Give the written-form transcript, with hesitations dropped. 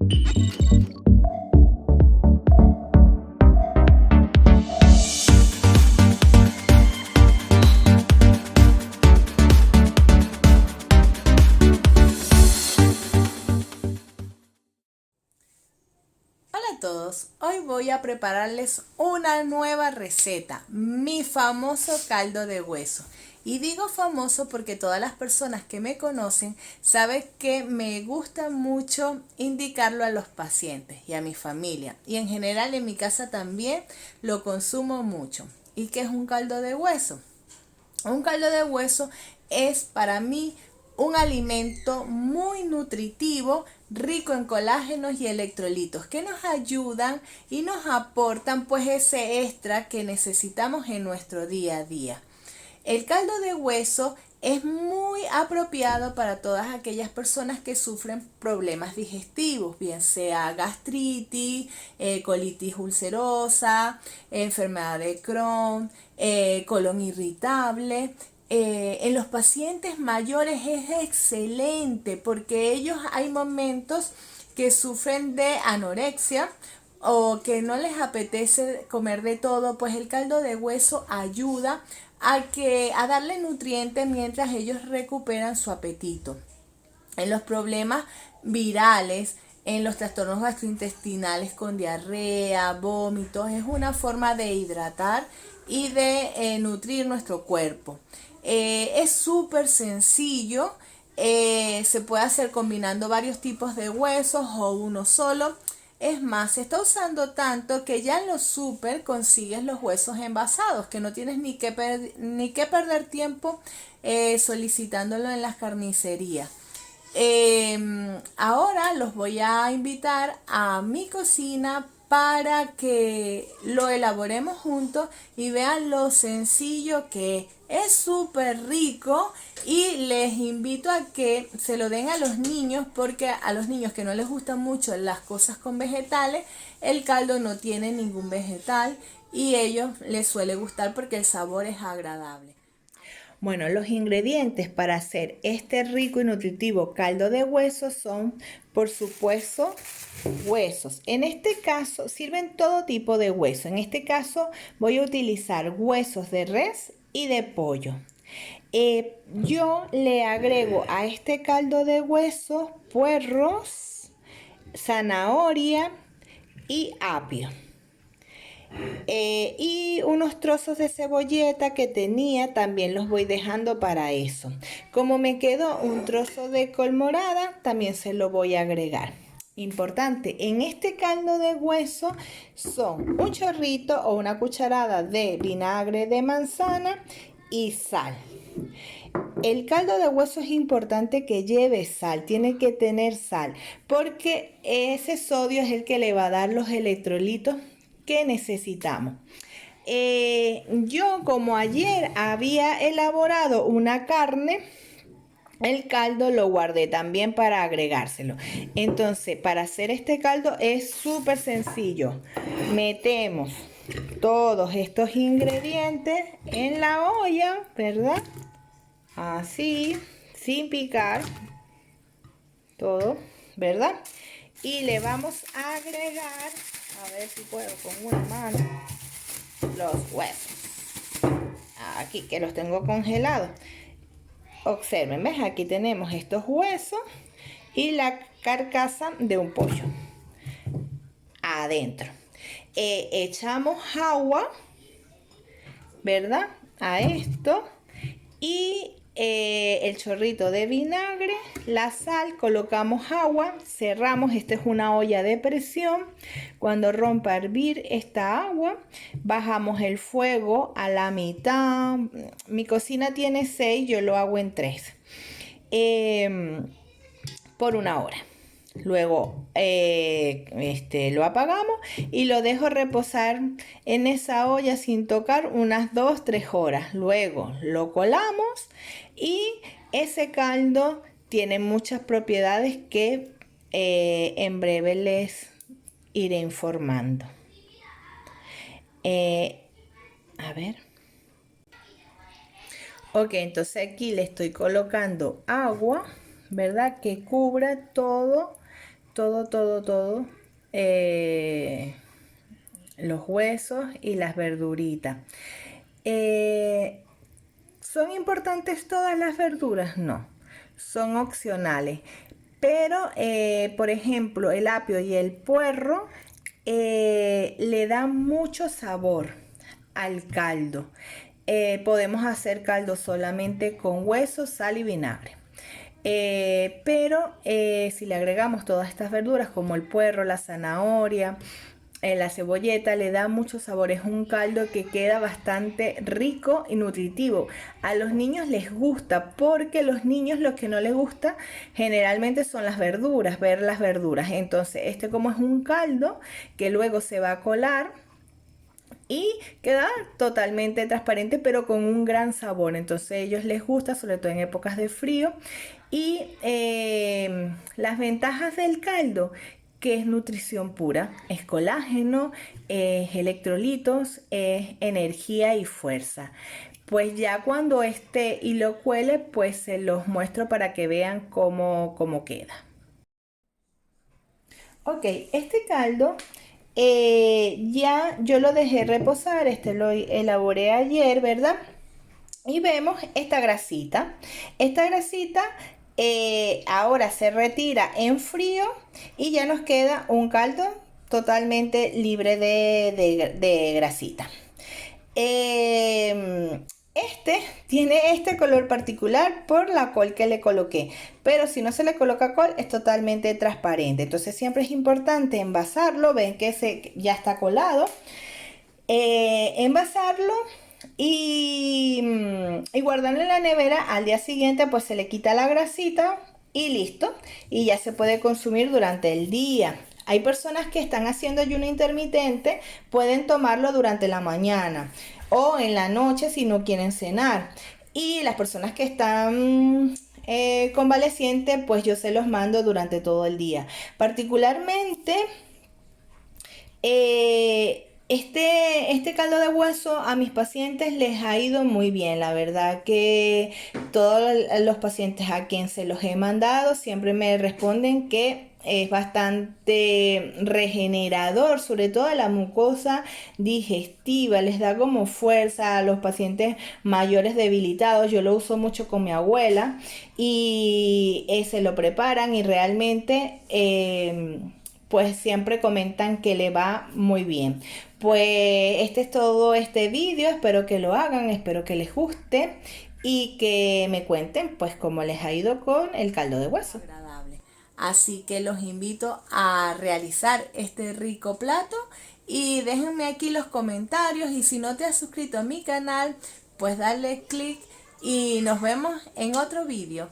Hola a todos, hoy voy a prepararles una nueva receta, mi famoso caldo de hueso. Y digo famoso porque todas las personas que me conocen saben que me gusta mucho indicarlo a los pacientes y a mi familia. Y en general en mi casa también lo consumo mucho. ¿Y qué es un caldo de hueso? Un caldo de hueso es para mí un alimento muy nutritivo, rico en colágenos y electrolitos que nos ayudan y nos aportan pues ese extra que necesitamos en nuestro día a día. El caldo de hueso es muy apropiado para todas aquellas personas que sufren problemas digestivos, bien sea gastritis, colitis ulcerosa, enfermedad de Crohn, colon irritable. En los pacientes mayores es excelente porque ellos hay momentos que sufren de anorexia o que no les apetece comer de todo, pues el caldo de hueso ayuda a darle nutrientes mientras ellos recuperan su apetito. En los problemas virales, en los trastornos gastrointestinales con diarrea, vómitos, es una forma de hidratar y de nutrir nuestro cuerpo. Es súper sencillo, se puede hacer combinando varios tipos de huesos o uno solo. Es más, se está usando tanto que ya en los súper consigues los huesos envasados, que no tienes ni que perder tiempo solicitándolo en las carnicerías. Ahora los voy a invitar a mi cocina para que lo elaboremos juntos y vean lo sencillo que es. Es súper rico y les invito a que se lo den a los niños porque a los niños que no les gustan mucho las cosas con vegetales, el caldo no tiene ningún vegetal y a ellos les suele gustar porque el sabor es agradable. Bueno, los ingredientes para hacer este rico y nutritivo caldo de huesos son, por supuesto, huesos. En este caso, sirven todo tipo de hueso. En este caso, voy a utilizar huesos de res y de pollo. Yo le agrego a este caldo de huesos puerros, zanahoria y apio. Y unos trozos de cebolleta que tenía también los voy dejando para eso. Como me quedó un trozo de col morada, también se lo voy a agregar. Importante, en este caldo de hueso son un chorrito o una cucharada de vinagre de manzana y sal. El caldo de hueso es importante que lleve sal, tiene que tener sal, porque ese sodio es el que le va a dar los electrolitos que necesitamos. Yo como ayer había elaborado una carne, el caldo lo guardé también para agregárselo. Entonces, para hacer este caldo es súper sencillo. Metemos todos estos ingredientes en la olla, ¿verdad? Así, sin picar, todo, ¿verdad? Y le vamos a agregar, a ver si puedo con una mano, los huesos. Aquí que los tengo congelados. Observen, ¿ves? Aquí tenemos estos huesos y la carcasa de un pollo adentro. Echamos agua, ¿verdad? A esto y el chorrito de vinagre, la sal, colocamos agua, cerramos. Esta es una olla de presión. Cuando rompa a hervir esta agua, bajamos el fuego a la mitad. Mi cocina tiene 6, yo lo hago en 3 por una hora. Luego lo apagamos y lo dejo reposar en esa olla sin tocar unas 2-3 horas. Luego lo colamos y ese caldo tiene muchas propiedades que en breve les iré informando. A ver. Ok, entonces aquí le estoy colocando agua, ¿verdad? Que cubra todo, los huesos y las verduritas. ¿Son importantes todas las verduras? No, son opcionales. Pero, por ejemplo, el apio y el puerro le dan mucho sabor al caldo. Podemos hacer caldo solamente con hueso, sal y vinagre. Pero si le agregamos todas estas verduras como el puerro, la zanahoria, la cebolleta, le da mucho sabor. Es un caldo que queda bastante rico y nutritivo. A los niños les gusta porque los niños lo que no les gusta generalmente son las verduras, ver las verduras. Entonces este, como es un caldo que luego se va a colar y queda totalmente transparente pero con un gran sabor, entonces a ellos les gusta, sobre todo en épocas de frío. Y las ventajas del caldo, que es nutrición pura, es colágeno, es electrolitos, es energía y fuerza. Pues ya cuando esté y lo cuele, pues se los muestro para que vean cómo queda. Ok, este caldo ya yo lo dejé reposar, este lo elaboré ayer, ¿verdad? Y vemos esta grasita. Esta grasita ahora se retira en frío y ya nos queda un caldo totalmente libre de grasita. Este tiene este color particular por la col que le coloqué, pero si no se le coloca col es totalmente transparente, entonces siempre es importante envasarlo. Ven que ya está colado. Envasarlo y guardarlo en la nevera. Al día siguiente pues se le quita la grasita y listo, y ya se puede consumir durante el día. Hay personas que están haciendo ayuno intermitente, pueden tomarlo durante la mañana o en la noche si no quieren cenar. Y las personas que están convalecientes, pues yo se los mando durante todo el día. Particularmente, este caldo de hueso a mis pacientes les ha ido muy bien. La verdad que todos los pacientes a quien se los he mandado siempre me responden que es bastante regenerador, sobre todo a la mucosa digestiva, les da como fuerza a los pacientes mayores debilitados. Yo lo uso mucho con mi abuela y se lo preparan y realmente pues siempre comentan que le va muy bien. Pues este es todo este vídeo, espero que lo hagan, espero que les guste y que me cuenten pues cómo les ha ido con el caldo de hueso. Agradable. Así que los invito a realizar este rico plato y déjenme aquí los comentarios, y si no te has suscrito a mi canal pues dale click y nos vemos en otro vídeo.